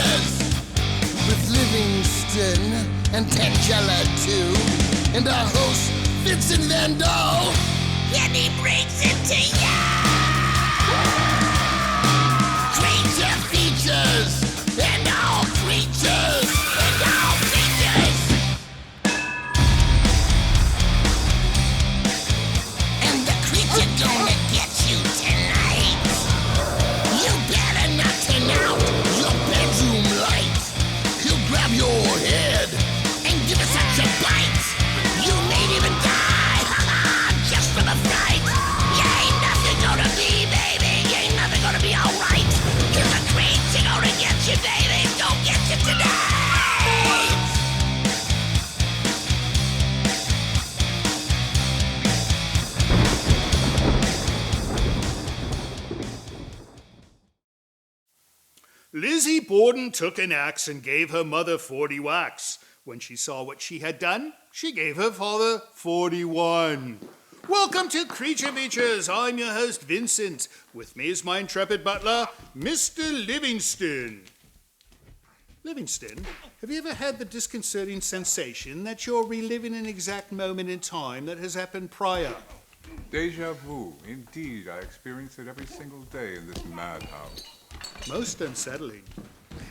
features with Livingston and Tangela too, and our host Vincent Van Dahl, and he brings it to ya. Creature features and all creatures and all features, and the creature gonna get you tonight. You better not turn out your bedroom light. He'll grab your head and give it such a bite. You may even die, just from a fright. You ain't nothing gonna be, baby. You ain't nothing gonna be alright. Cause the creature gonna get you, baby. Don't get you tonight. Lizzie Borden took an axe and gave her mother 40 whacks. When she saw what she had done, she gave her father 41. Welcome to Creature Features. I'm your host, Vincent. With me is my intrepid butler, Mr. Livingston. Livingston, have you ever had the disconcerting sensation that you're reliving an exact moment in time that has happened prior? Deja vu. Indeed, I experience it every single day in this madhouse. Most unsettling.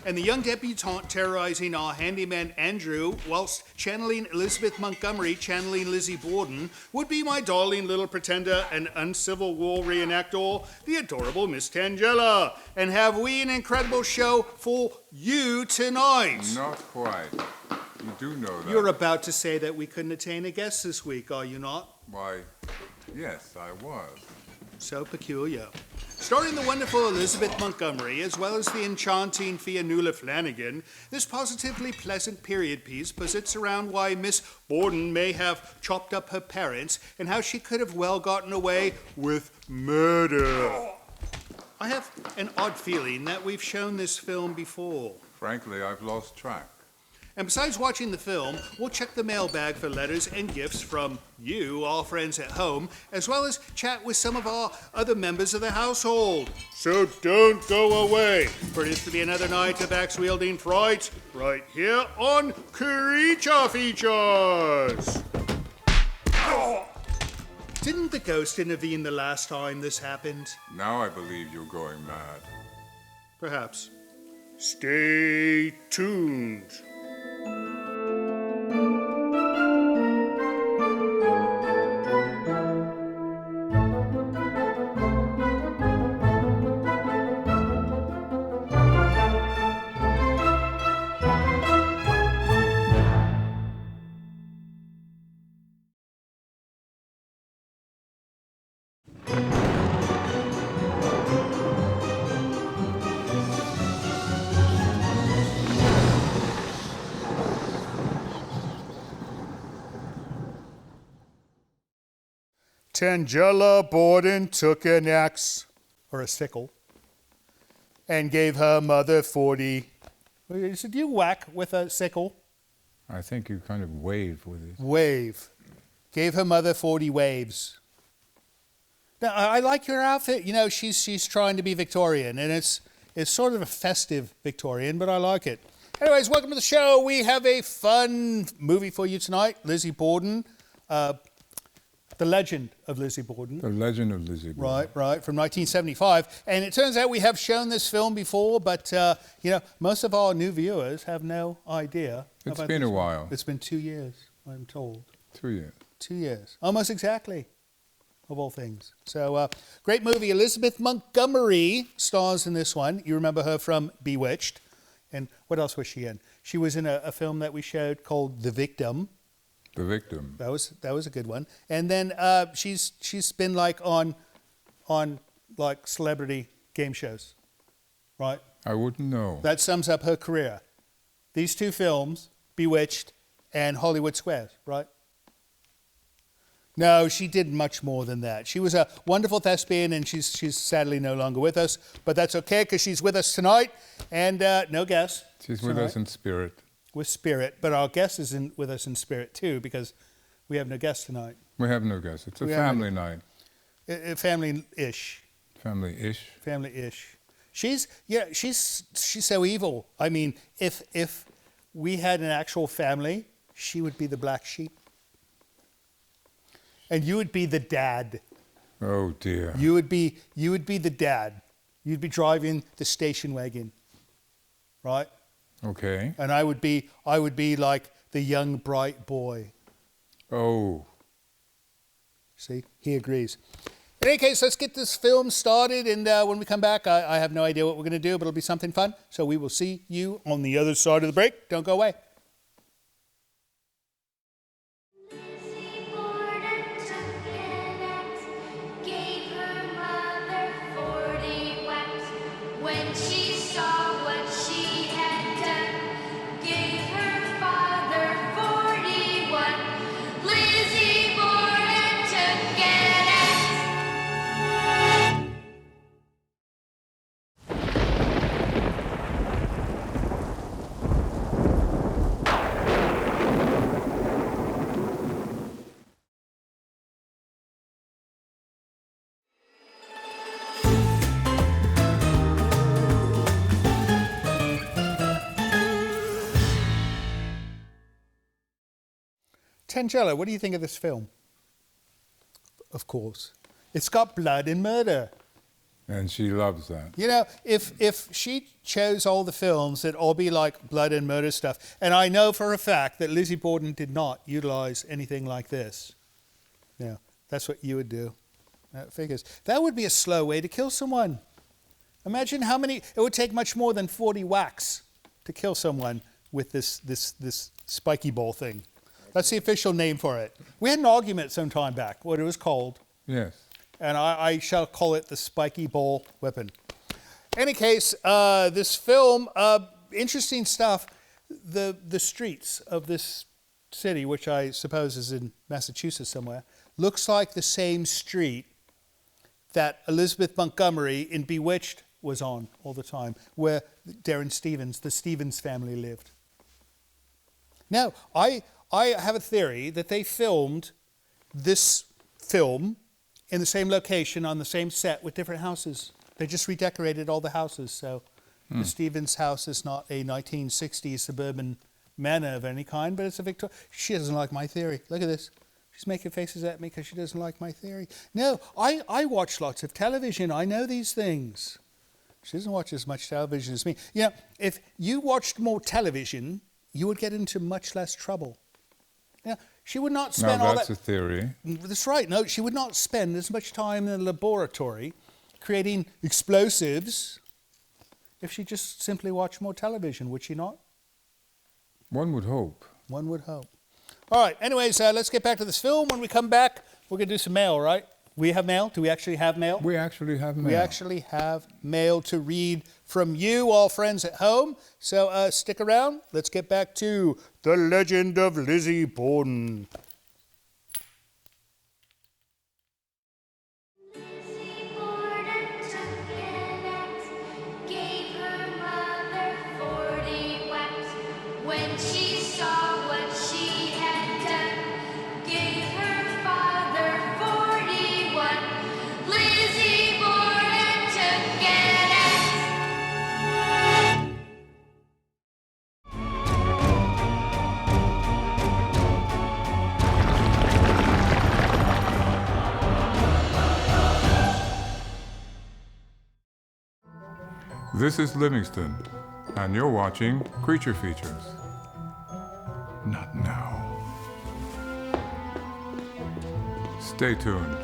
And the young debutante terrorizing our handyman Andrew whilst channeling Elizabeth Montgomery channeling Lizzie Borden would be my darling little pretender and uncivil war reenactor, the adorable Miss Tangela. And have we an incredible show for you tonight? Not quite. You do know that. You're about to say that we couldn't attain a guest this week, are you not? Why, yes, I was. So peculiar. Starring the wonderful Elizabeth Montgomery, as well as the enchanting Fionnuala Flanagan, this positively pleasant period piece posits around why Miss Borden may have chopped up her parents and how she could have well gotten away with murder. I have an odd feeling that we've shown this film before. Frankly, I've lost track. And besides watching the film, we'll check the mailbag for letters and gifts from you, our friends at home, as well as chat with some of our other members of the household. So don't go away, for it is to be another night of axe-wielding fright, right here on Creature Features. Didn't the ghost intervene the last time this happened? Now I believe you're going mad. Perhaps. Stay tuned. Tangela Borden took an axe, or a sickle, and gave her mother 40. So do you whack with a sickle? I think you kind of wave with it. Wave. Gave her mother 40 waves. Now, I like your outfit. You know, she's trying to be Victorian, and it's sort of a festive Victorian, but I like it. Anyways, welcome to the show. We have a fun movie for you tonight. Lizzie Borden. The Legend of Lizzie Borden. The Legend of Lizzie Borden. Right, from 1975. And it turns out we have shown this film before, but, most of our new viewers have no idea. It's been a while. It's been 2 years, I'm told. 2 years. 2 years. Almost exactly, of all things. So, great movie. Elizabeth Montgomery stars in this one. You remember her from Bewitched. And what else was she in? She was in a film that we showed called The Victim. The Victim. That was a good one. And then she's been like on like celebrity game shows, right? I wouldn't know. That sums up her career. These two films, Bewitched and Hollywood Squares, right? No, she did much more than that. She was a wonderful thespian, and she's sadly no longer with us. But that's okay, because she's with us tonight, and no guest. She's with us in spirit. With spirit, but our guest is with us in spirit too, because we have no guest tonight. We have no guest. It's a family night. Family-ish. Family-ish. Family-ish. She's so evil. I mean, if we had an actual family, she would be the black sheep. And you would be the dad. Oh dear. You would be the dad. You'd be driving the station wagon. Right? Okay. And I would be like the young bright boy. Oh. See? He agrees. In any case, let's get this film started, and when we come back, I have no idea what we're going to do, but it'll be something fun. So we will see you on the other side of the break. Don't go away. Lizzie Borden took an axe, gave her mother 40 whacks. When she saw what she had done, gave her father 41. Lizzie Borden took an axe. Tangelo, what do you think of this film? Of course. It's got blood and murder. And she loves that. You know, if she chose all the films, it'd all be like blood and murder stuff. And I know for a fact that Lizzie Borden did not utilize anything like this. Yeah, that's what you would do. That figures. That would be a slow way to kill someone. Imagine how many, it would take much more than 40 whacks to kill someone with this spiky ball thing. That's the official name for it. We had an argument some time back, what it was called. Yes. And I shall call it the spiky ball weapon. Any case, this film, interesting stuff. The streets of this city, which I suppose is in Massachusetts somewhere, looks like the same street that Elizabeth Montgomery in Bewitched was on all the time, where Darren Stevens, the Stevens family lived. Now, I have a theory that they filmed this film in the same location on the same set with different houses. They just redecorated all the houses. So the Stevens house is not a 1960s suburban manor of any kind, but it's a Victorian. She doesn't like my theory. Look at this. She's making faces at me because she doesn't like my theory. No, I watch lots of television. I know these things. She doesn't watch as much television as me. You know, if you watched more television, you would get into much less trouble. Yeah, she would not spend all that. Now that's a theory. That's right. No, she would not spend as much time in the laboratory creating explosives if she just simply watched more television, would she not? One would hope. One would hope. All right. Anyways, let's get back to this film. When we come back, we're going to do some mail, right? We have mail? Do we actually have mail? We actually have mail. We actually have mail to read from you, all friends at home. So stick around. Let's get back to The Legend of Lizzie Borden. Lizzie Borden took an axe, gave her mother 40 whacks. When she saw what she had done, gave her father 41. Lizzie Borden took an axe. This is Livingston, and you're watching Creature Features. Not now. Stay tuned.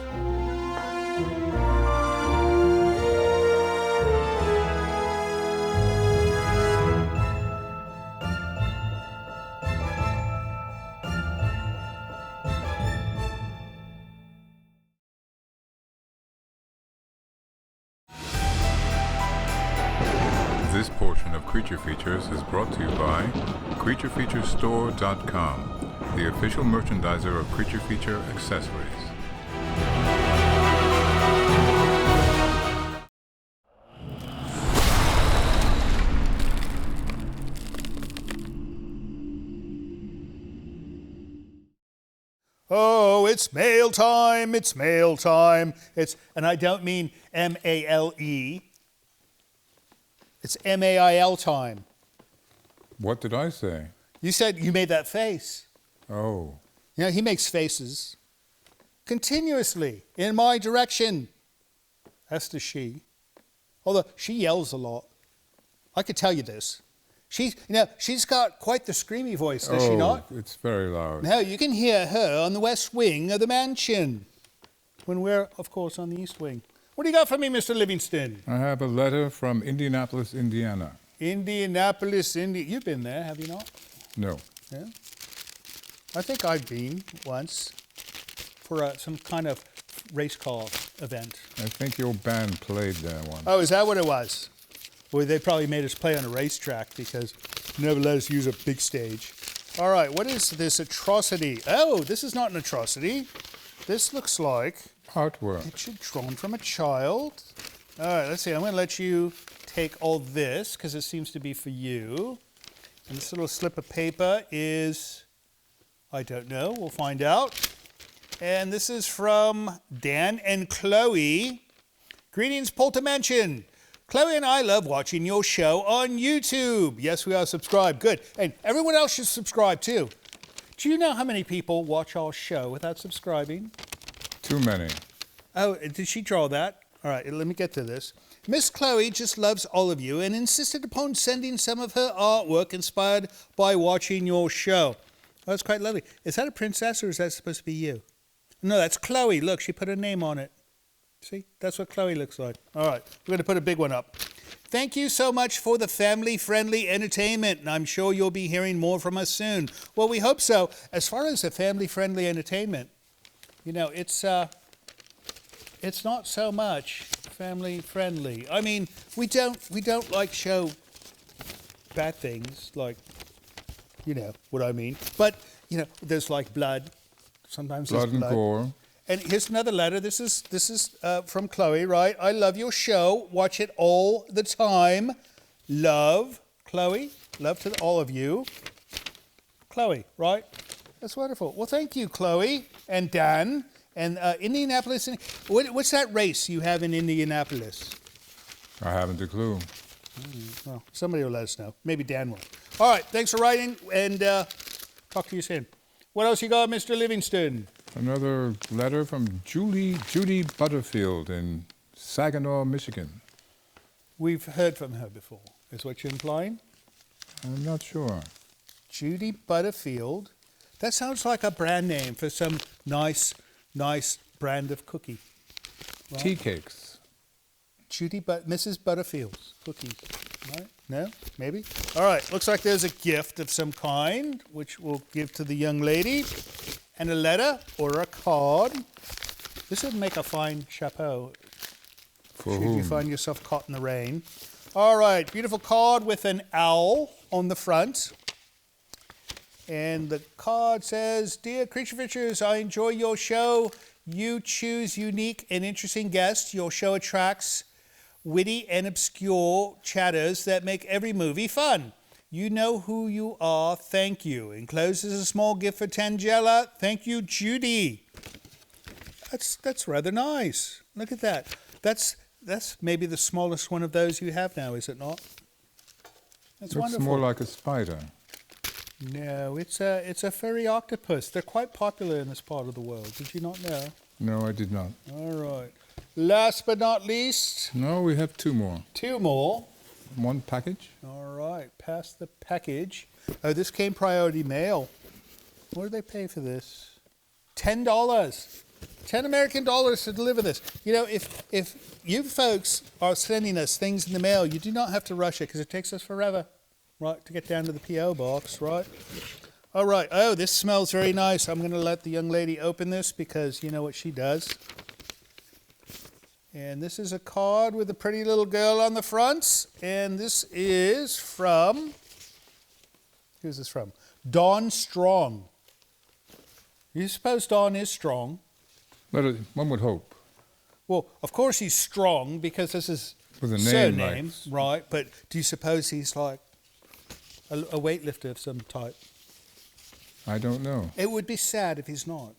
This portion of Creature Features is brought to you by CreatureFeatureStore.com, the official merchandiser of Creature Feature accessories. Oh, it's mail time, it's mail time. And I don't mean M-A-L-E. It's MAIL time. What did I say? You said you made that face. Oh. You know, he makes faces continuously in my direction. As does she. Although she yells a lot. I could tell you this. She's got quite the screamy voice, does she not? It's very loud. No, you can hear her on the west wing of the mansion when we're, of course, on the east wing. What do you got for me, Mr. Livingston? I have a letter from Indianapolis, Indiana. Indianapolis, Indiana. You've been there, have you not? No. Yeah. I think I've been once for some kind of race car event. I think your band played there once. Oh, is that what it was? Well, they probably made us play on a racetrack because they never let us use a big stage. All right, what is this atrocity? Oh, this is not an atrocity. This looks like Artwork. it should be drawn from a child. All right, let's see. I'm going to let you take all this because it seems to be for you. And this little slip of paper is, I don't know. We'll find out. And this is from Dan and Chloe. Greetings, Poltermansion. Chloe and I love watching your show on YouTube. Yes, we are subscribed. Good. And everyone else should subscribe too. Do you know how many people watch our show without subscribing? Too many. Oh, did she draw that? All right, let me get to this. Miss Chloe just loves all of you and insisted upon sending some of her artwork inspired by watching your show. Oh, that's quite lovely. Is that a princess or is that supposed to be you? No, that's Chloe. Look, she put her name on it. See, that's what Chloe looks like. All right, we're going to put a big one up. Thank you so much for the family-friendly entertainment, and I'm sure you'll be hearing more from us soon. Well, we hope so. As far as the family-friendly entertainment, you know, it's not so much family-friendly. I mean, we don't like show bad things, like, you know what I mean. But you know, there's like blood. Sometimes Blood there's and blood. gore. And here's another letter. This is from Chloe, right? I love your show. Watch it all the time. Love, Chloe. Love to all of you. Chloe, right? That's wonderful. Well, thank you, Chloe and Dan. And Indianapolis. What's that race you have in Indianapolis? I haven't a clue. Well, somebody will let us know. Maybe Dan will. All right. Thanks for writing, and talk to you soon. What else you got, Mr. Livingston? Another letter from Judy Butterfield in Saginaw, Michigan. We've heard from her before, is what you're implying? I'm not sure. Judy Butterfield. That sounds like a brand name for some nice brand of cookie. Right? Tea cakes. Mrs. Butterfield's cookies. Right? No? Maybe? All right. Looks like there's a gift of some kind, which we'll give to the young lady. And a letter or a card. This would make a fine chapeau. For Should whom? you find yourself caught in the rain. All right. Beautiful card with an owl on the front. And the card says, Dear Creature Features, I enjoy your show. You choose unique and interesting guests. Your show attracts witty and obscure chatters that make every movie fun. You know who you are. Thank you. Enclosed is a small gift for Tangela. Thank you, Judy. That's rather nice. Look at that. That's maybe the smallest one of those you have now, is it not? That's Looks wonderful. more like a spider. No, it's a furry octopus. They're quite popular in this part of the world. Did you not know? No, I did not. All right. Last but not least, No, we have two more. two more. One package. All right. Pass the package. Oh, this came priority mail. What did they pay for this? $10. 10 American dollars to deliver this. You know, if you folks are sending us things in the mail, you do not have to rush it because it takes us forever, right, to get down to the P.O. box, right? All right. Oh, this smells very nice. I'm going to let the young lady open this because you know what she does. And this is a card with a pretty little girl on the front. And this is from, who's this from? Don Strong. You suppose Don is strong? But one would hope. Well, of course he's strong because this is With a name surname, like- right? But do you suppose he's like a weightlifter of some type? I don't know. It would be sad if he's not.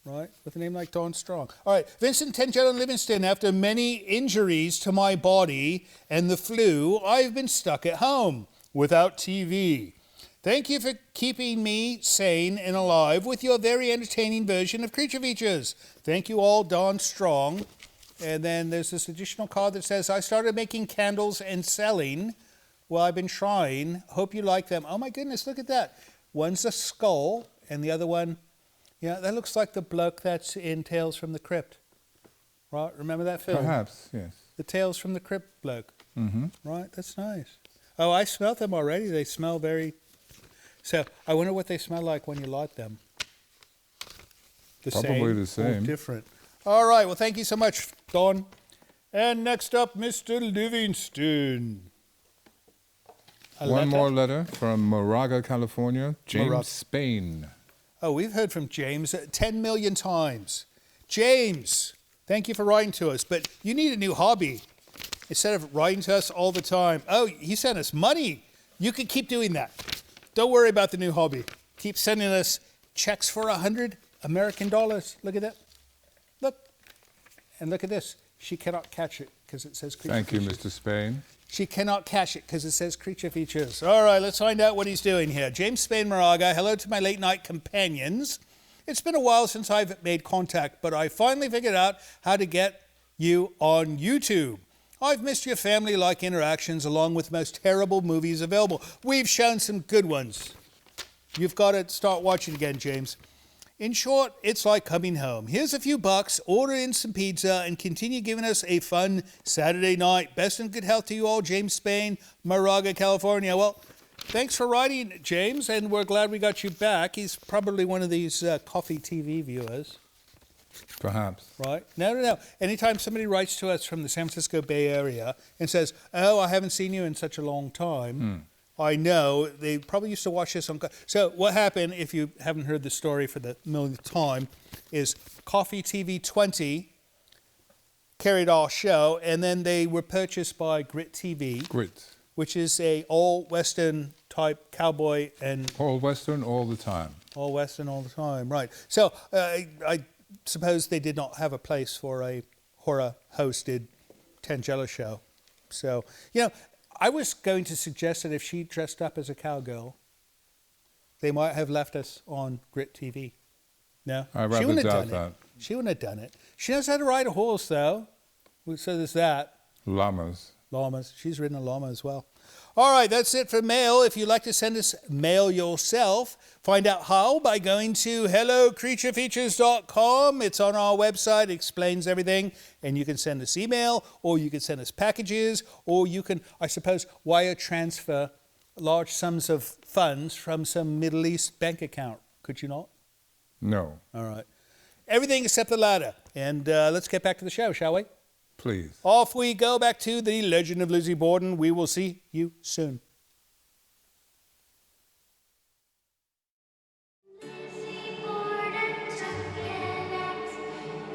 right? With a name like Dawn Strong. All right, Vincent Tangelo Livingston, after many injuries to my body and the flu, I've been stuck at home without TV. Thank you for keeping me sane and alive with your very entertaining version of Creature Features. Thank you all, Dawn Strong. And then there's this additional card that says, I started making candles and selling. Well, I've been trying. Hope you like them. Oh my goodness, look at that. One's a skull and the other one, yeah, that looks like the bloke that's in Tales from the Crypt. Right, remember that film? Perhaps, yes. The Tales from the Crypt bloke. Mm-hmm. Right, that's nice. Oh, I smelled them already. They smell very... So, I wonder what they smell like when you light them. Probably the same. Or different. All right, well, thank you so much, Don. And next up, Mr. Livingston. One more letter from Moraga, California. James Spain. Oh, we've heard from James 10 million times. James, thank you for writing to us, but you need a new hobby. Instead of writing to us all the time. Oh, he sent us money. You can keep doing that. Don't worry about the new hobby. Keep sending us checks for $100 American dollars. Look at that. Look. And look at this. She cannot catch it because it says Creature Features. Thank you, Mr. Spain. She cannot catch it because it says Creature Features. All right, let's find out what he's doing here. James Spain Moraga, hello to my late night companions. It's been a while since I've made contact, but I finally figured out how to get you on YouTube. I've missed your family-like interactions along with the most terrible movies available. We've shown some good ones. You've got to start watching again, James. In short, it's like coming home. Here's a few bucks, order in some pizza, and continue giving us a fun Saturday night. Best and good health to you all, James Spain, Moraga, California. Well, thanks for writing, James, and we're glad we got you back. He's probably one of these coffee TV viewers. Perhaps. Right? No. Anytime somebody writes to us from the San Francisco Bay Area and says, oh, I haven't seen you in such a long time, I know they probably used to watch this on... So what happened, if you haven't heard the story for the millionth time, is Coffee TV 20 carried our show, and then they were purchased by Grit TV. Grit. Which is a all-Western type cowboy and... All Western all the time. All Western all the time, right. So I suppose they did not have a place for a horror-hosted Tangelo show. So, I was going to suggest that if she dressed up as a cowgirl, they might have left us on Grit TV. No? I rather doubt that. She wouldn't have done it. She knows how to ride a horse, though. So there's that. Llamas. She's ridden a llama as well. All right, that's it for mail. If you'd like to send us mail yourself, find out how by going to hellocreaturefeatures.com. It's on our website, explains everything, and you can send us email, or you can send us packages, or you can, I suppose, wire transfer large sums of funds from some Middle East bank account. Could you not? No. All right. Everything except the latter. And let's get back to the show, shall we? Please. Off we go back to the Legend of Lizzie Borden. We will see you soon. Lizzie Borden took an axe,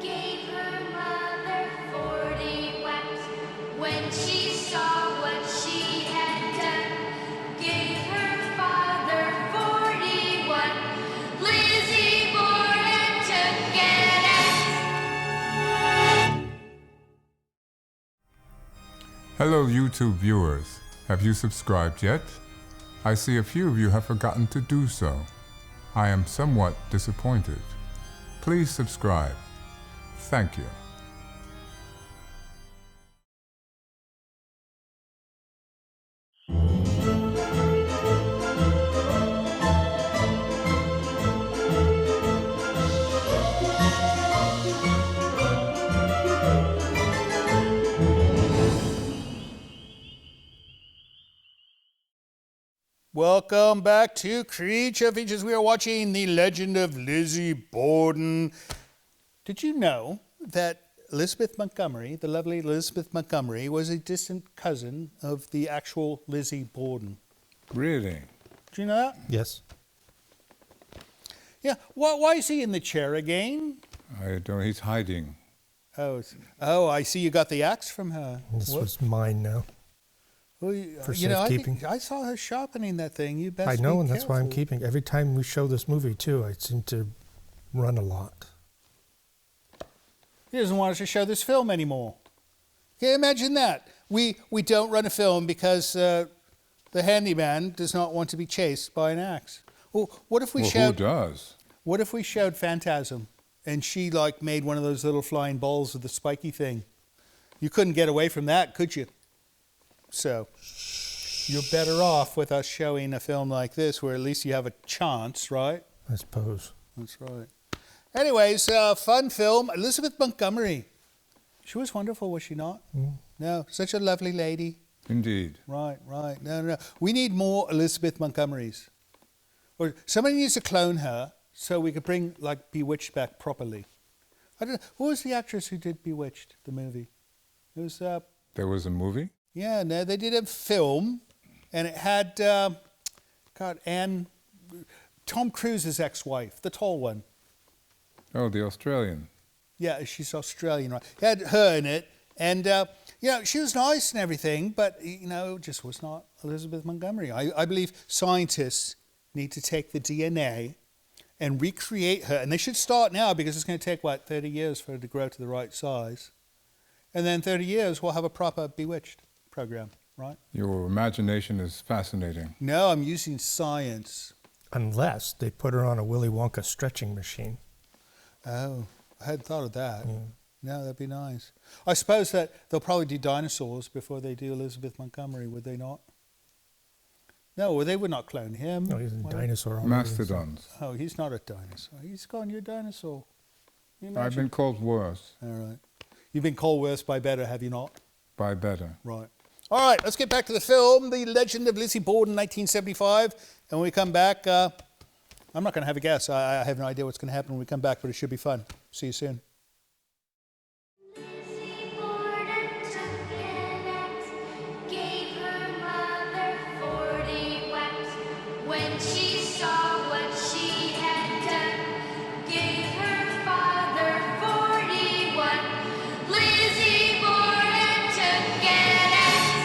gave her mother 40 whacks. When she saw what she had done, gave her father 41. Lizzie Borden took an axe. Hello, YouTube viewers. Have you subscribed yet? I see a few of you have forgotten to do so. I am somewhat disappointed. Please subscribe. Thank you. Welcome back to Creature Features. We are watching The Legend of Lizzie Borden. Did you know that Elizabeth Montgomery, the lovely Elizabeth Montgomery, was a distant cousin of the actual Lizzie Borden? Really? Do you know that? Yes. Yeah. Why is he in the chair again? I don't. He's hiding. Oh, I see you got the axe from her. This was mine now. Well, For I safekeeping. saw her sharpening that thing. You best I know, be and that's why I'm careful. keeping. Every time we show this movie, too, I seem to run a lot. He doesn't want us to show this film anymore. Can you imagine that? We don't run a film because the handyman does not want to be chased by an axe. Well, what if we Who does? What if we showed Phantasm and she like made one of those little flying balls with the spiky thing? You couldn't get away from that, could you? So you're better off with us showing a film like this where at least you have a chance, right? I suppose. That's right. Anyways, fun film. Elizabeth Montgomery. She was wonderful, was she not? No, such a lovely lady. Indeed. Right. No. We need more Elizabeth Montgomerys. Or somebody needs to clone her so we could bring like Bewitched back properly. I don't know. Who was the actress who did Bewitched, the movie? It was There was a movie? yeah, no, they did a film and it had Tom Cruise's ex-wife, the tall one. Oh, the Australian. Yeah, she's Australian, right? It had her in it, and she was nice and everything, but just was not Elizabeth Montgomery. I believe scientists need to take the DNA and recreate her, and they should start now because it's going to take 30 years for her to grow to the right size, and then 30 years we'll have a proper Bewitched program, right? Your imagination is fascinating. No, I'm using science. Unless they put her on a Willy Wonka stretching machine. Oh, I hadn't thought of that. No, that'd be nice. I suppose that they'll probably do dinosaurs before they do Elizabeth Montgomery, would they not? No, well, they would not clone him. No, he's a dinosaur. already. Mastodons. Oh, he's not a dinosaur. He's calling you a dinosaur. Can you I've imagine? been called worse. All right. You've been called worse by better, have you not? By better. Right. All right, let's get back to the film, The Legend of Lizzie Borden, 1975. And when we come back, I'm not going to have a guess. I have no idea what's going to happen when we come back, but it should be fun. See you soon. Lizzie Borden took an axe, gave her mother 40 whacks. When she saw what she had done, gave her father 41. Lizzie Borden took an axe.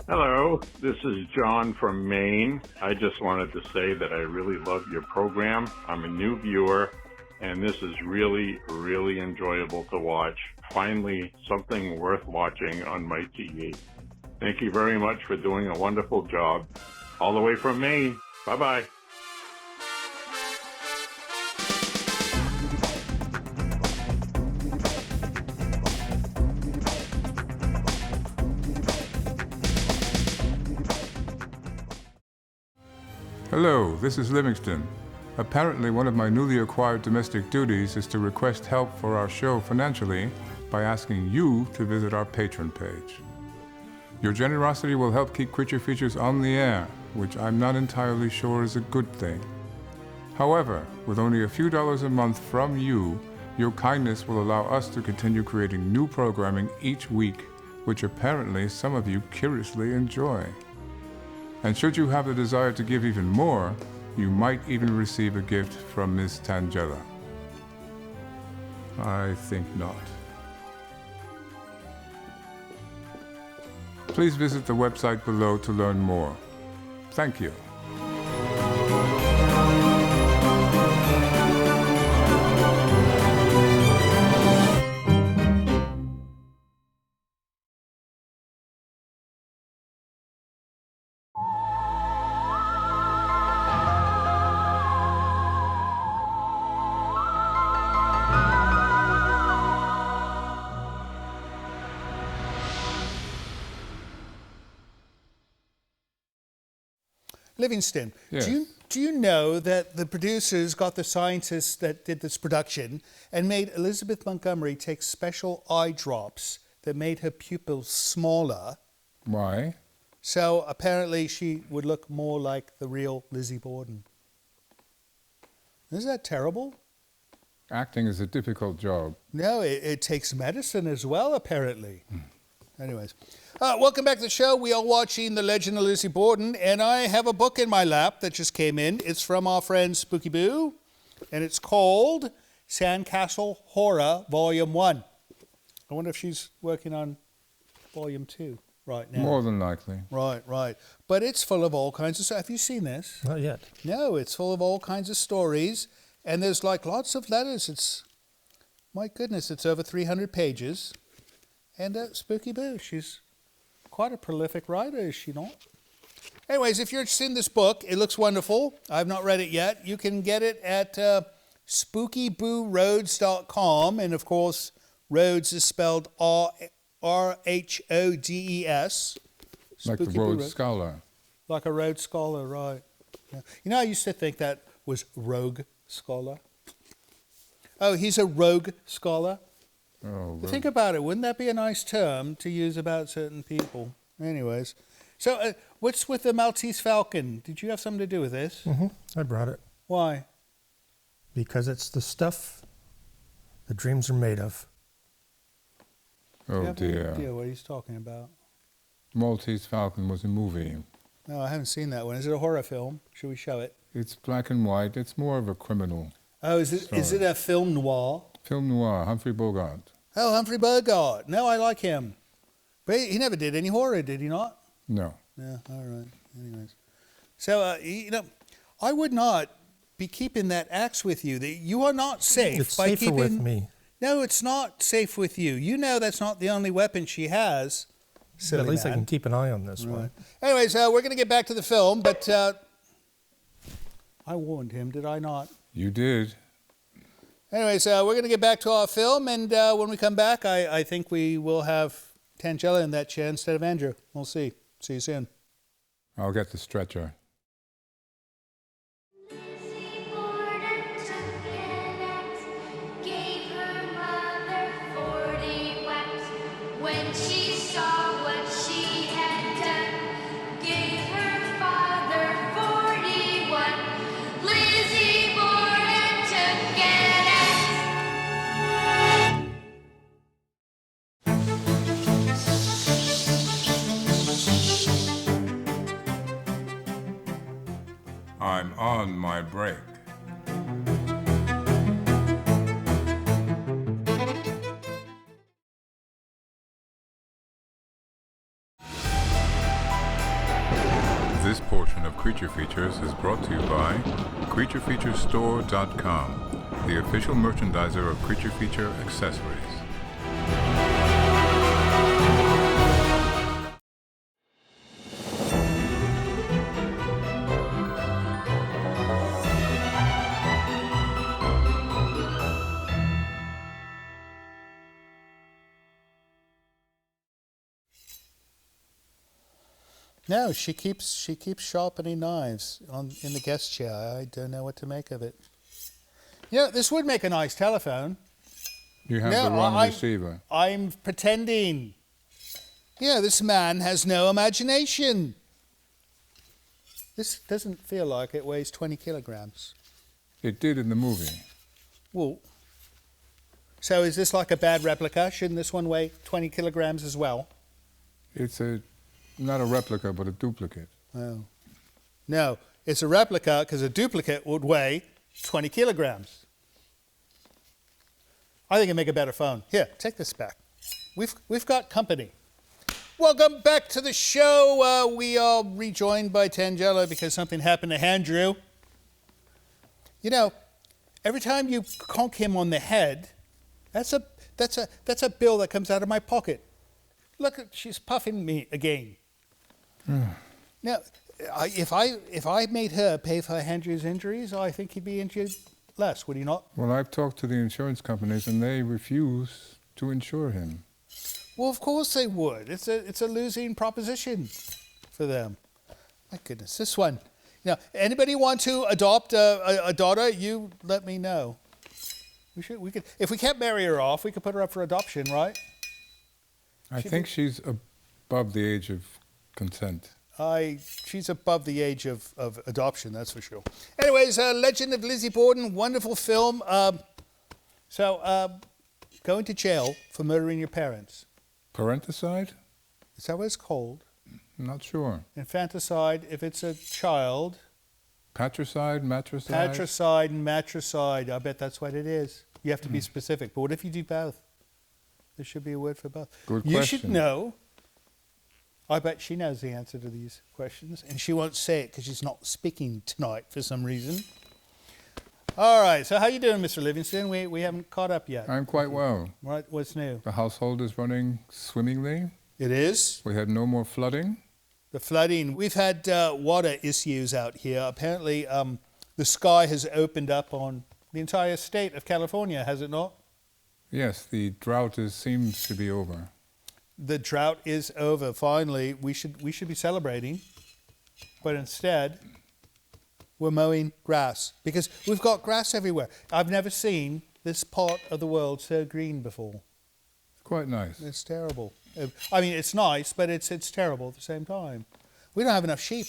Hello, this is John from Maine. I just wanted to say that I really love your program. I'm a new viewer, and this is really, really enjoyable to watch. Finally, something worth watching on my TV. Thank you very much for doing a wonderful job. All the way from Maine. Bye-bye. Hello, this is Livingston. Apparently, one of my newly acquired domestic duties is to request help for our show financially by asking you to visit our Patreon page. Your generosity will help keep Creature Features on the air, which I'm not entirely sure is a good thing. However, with only a few dollars a month from you, your kindness will allow us to continue creating new programming each week, which apparently some of you curiously enjoy. And should you have the desire to give even more, you might even receive a gift from Ms. Tangella. I think not. Please visit the website below to learn more. Thank you. Livingston, Yes. do you know that the producers got the scientists that did this production and made Elizabeth Montgomery take special eye drops that made her pupils smaller, Why? so apparently she would look more like the real Lizzie Borden? Isn't that terrible? Acting is a difficult job. No, it takes medicine as well, apparently. Anyways, welcome back to the show. We are watching The Legend of Lizzie Borden, and I have a book in my lap that just came in. It's from our friend Spooky Boo, and it's called Sandcastle Horror, Volume 1. I wonder if she's working on Volume 2. right now. More than likely. Right. But it's full of all kinds of stuff. Have you seen this? Not yet. No, it's full of all kinds of stories. And there's like lots of letters. My goodness, it's over 300 pages. And Spooky Boo, she's quite a prolific writer, is she not? Anyways, if you're interested in this book, it looks wonderful. I've not read it yet. You can get it at SpookyBooRhodes.com. And of course, Rhodes is spelled Rhodes. Like the Spooky Boo Rhodes Scholar. Like a Rhodes Scholar, right. Yeah. You know, I used to think that was Rogue Scholar. Oh, he's a Rogue Scholar. Oh, Think about it. Wouldn't that be a nice term to use about certain people? Anyways. So, what's with the Maltese Falcon? Did you have something to do with this? Mm-hmm. I brought it. Why? Because it's the stuff the dreams are made of. Oh, I have no dear. idea what he's talking about. Maltese Falcon was a movie. No, I haven't seen that one. Is it a horror film? Should we show it? It's black and white. It's more of a criminal. Oh, is it a film noir? Film noir, Humphrey Bogart. Oh, Humphrey Bogart. No, I like him. But he never did any horror, did he not? No. Yeah, all right. Anyways. So, I would not be keeping that axe with you. You are not safe It's by safer keeping... with me. No, it's not safe with you. You know that's not the only weapon she has. Silly At least I man. can keep an eye on this one. Right. Anyways, we're going to get back to the film, but I warned him, did I not? You did. Anyways, we're going to get back to our film, and when we come back, I think we will have Tangela in that chair instead of Andrew. We'll see. See you soon. I'll get the stretcher. Lizzie Borden took an axe, gave her mother 40 whacks. When she saw what she had done, gave her father 41. Lizzie Borden took an axe. I'm on my break. This portion of Creature Features is brought to you by CreatureFeatureStore.com, the official merchandiser of Creature Feature accessories. No, she keeps sharpening knives in the guest chair. I don't know what to make of it. This would make a nice telephone. You have No, the wrong I- receiver. I'm pretending. This man has no imagination. This doesn't feel like it weighs 20 kilograms. It did in the movie. Well, so is this like a bad replica? Shouldn't this one weigh 20 kilograms as well? It's not a replica, but a duplicate. Oh. No, it's a replica because a duplicate would weigh 20 kilograms. I think it'd make a better phone. Here, take this back. We've got company. Welcome back to the show. We are rejoined by Tangela because something happened to Andrew. Every time you conk him on the head, that's a bill that comes out of my pocket. Look, she's puffing me again. Now, if I made her pay for Andrew's injuries, I think he'd be injured less, would he not? Well, I've talked to the insurance companies, and they refuse to insure him. Well, of course they would. It's a losing proposition for them. My goodness, this one. Anybody want to adopt a daughter? You let me know. We could if we can't marry her off, we could put her up for adoption, right? I think she's above the age of consent. She's above the age of adoption, that's for sure. Anyways, Legend of Lizzie Borden, wonderful film. Going to jail for murdering your parents. Parenticide? Is that what it's called? I'm not sure. Infanticide, if it's a child. Patricide, matricide? Patricide and matricide. I bet that's what it is. You have to be specific. But what if you do both? There should be a word for both. Good You question. should know. I bet she knows the answer to these questions, and she won't say it because she's not speaking tonight for some reason. All right, so how you doing, Mr. Livingston? We haven't caught up yet. I'm quite well. Right, what's new? The household is running swimmingly. It is. We had no more flooding. The flooding. We've had water issues out here. Apparently, the sky has opened up on the entire state of California, has it not? Yes, the drought seems to be over. The drought is over. Finally, we should be celebrating, but instead, we're mowing grass because we've got grass everywhere. I've never seen this part of the world so green before. It's quite nice. It's terrible. I mean, it's nice, but it's terrible at the same time. We don't have enough sheep.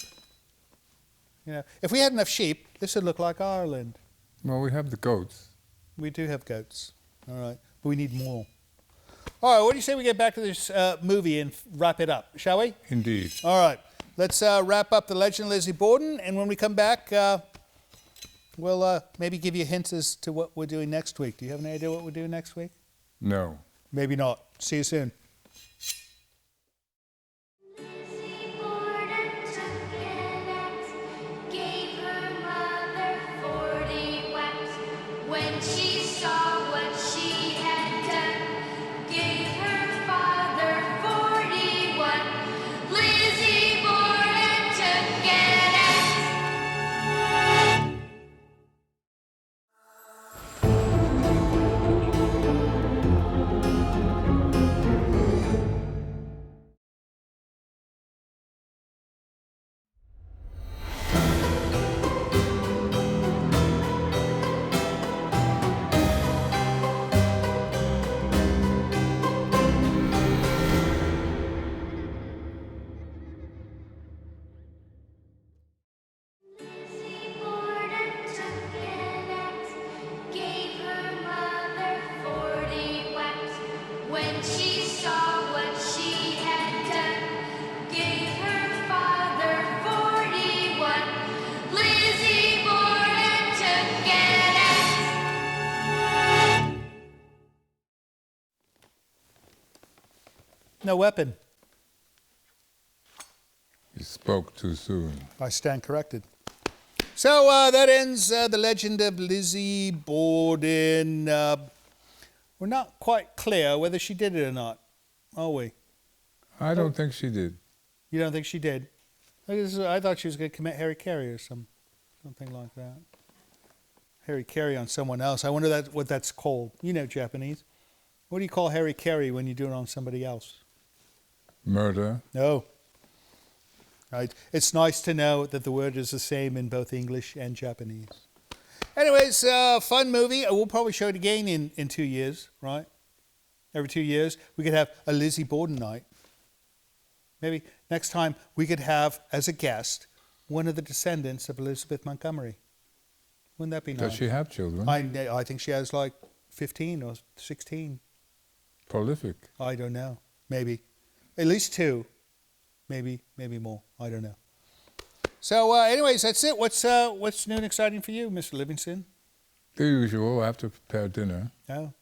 You know, if we had enough sheep, this would look like Ireland. Well, we have the goats. We do have goats. All right, but we need more. All right, what do you say we get back to this movie and wrap it up, shall we? Indeed. All right, let's wrap up the Legend of Lizzie Borden, and when we come back, we'll maybe give you hints as to what we're doing next week. Do you have any idea what we're doing next week? No. Maybe not. See you soon. Lizzie Borden took an axe, gave her mother 40 whacks. When she saw what she had done, gave her father 41. Lizzie Borden took an axe. Lizzie Borden took an axe, gave her mother 40 whacks. When she saw what she had done, gave her father 41. Lizzie Borden took an axe. No weapon. You spoke too soon. I stand corrected. So that ends the Legend of Lizzie Borden. We're not quite clear whether she did it or not, are we? I don't think she did. You don't think she did? I thought she was going to commit Harry Carey or something like that. Harry Carey on someone else. I wonder what that's called. You know Japanese. What do you call Harry Carey when you do it on somebody else? Murder. No. Right. It's nice to know that the word is the same in both English and Japanese. Anyways, fun movie. We'll probably show it again in 2 years, right? Every 2 years, we could have a Lizzie Borden night. Maybe next time we could have, as a guest, one of the descendants of Elizabeth Montgomery. Wouldn't that be nice? Does she have children? I think she has like 15 or 16. Prolific. I don't know. Maybe. At least 2. Maybe more. I don't know. So, anyways, that's it. What's new and exciting for you, Mr. Livingston? The usual. I have to prepare dinner. Oh,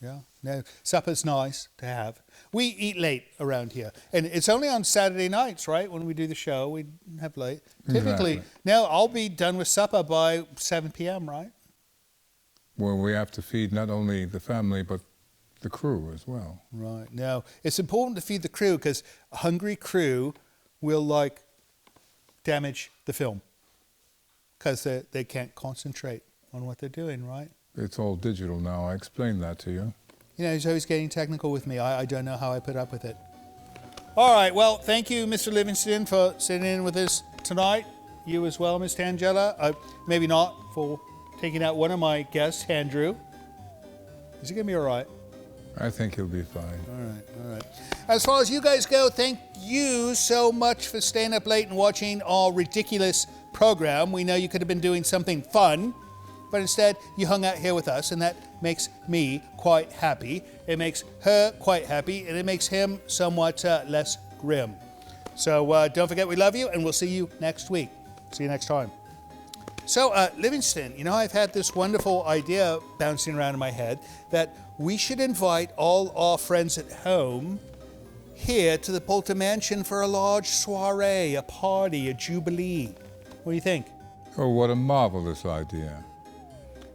yeah. No, supper's nice to have. We eat late around here, and it's only on Saturday nights, right? When we do the show, we have late. Typically, Exactly. now I'll be done with supper by 7 p.m., right? Well, we have to feed not only the family, but the crew as well. Right. Now, it's important to feed the crew because a hungry crew will, damage the film because they can't concentrate on what they're doing, right? It's all digital now. I explained that to you. You know, he's always getting technical with me. I don't know how I put up with it. All right. Well, thank you, Mr. Livingston, for sitting in with us tonight. You as well, Miss Tangella. Maybe not for taking out one of my guests, Andrew. Is he going to be all right? I think he'll be fine. All right. As far as you guys go, thank you so much for staying up late and watching our ridiculous program. We know you could have been doing something fun, but instead you hung out here with us, and that makes me quite happy. It makes her quite happy, and it makes him somewhat less grim. So don't forget we love you, and we'll see you next week. See you next time. So, Livingston, you know, I've had this wonderful idea bouncing around in my head that we should invite all our friends at home here to the Polter Mansion for a large soiree, a party, a jubilee. What do you think? Oh, what a marvelous idea.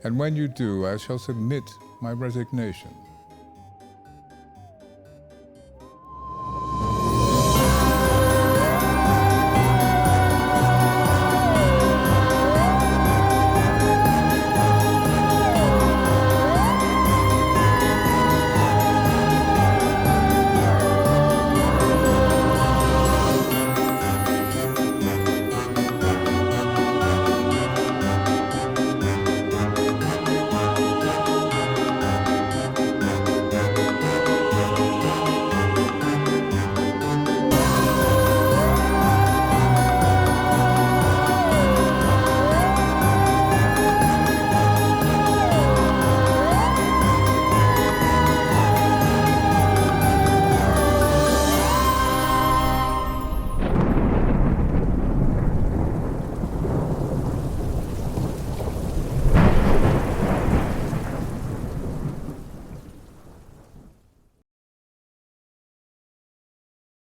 And when you do, I shall submit my resignation.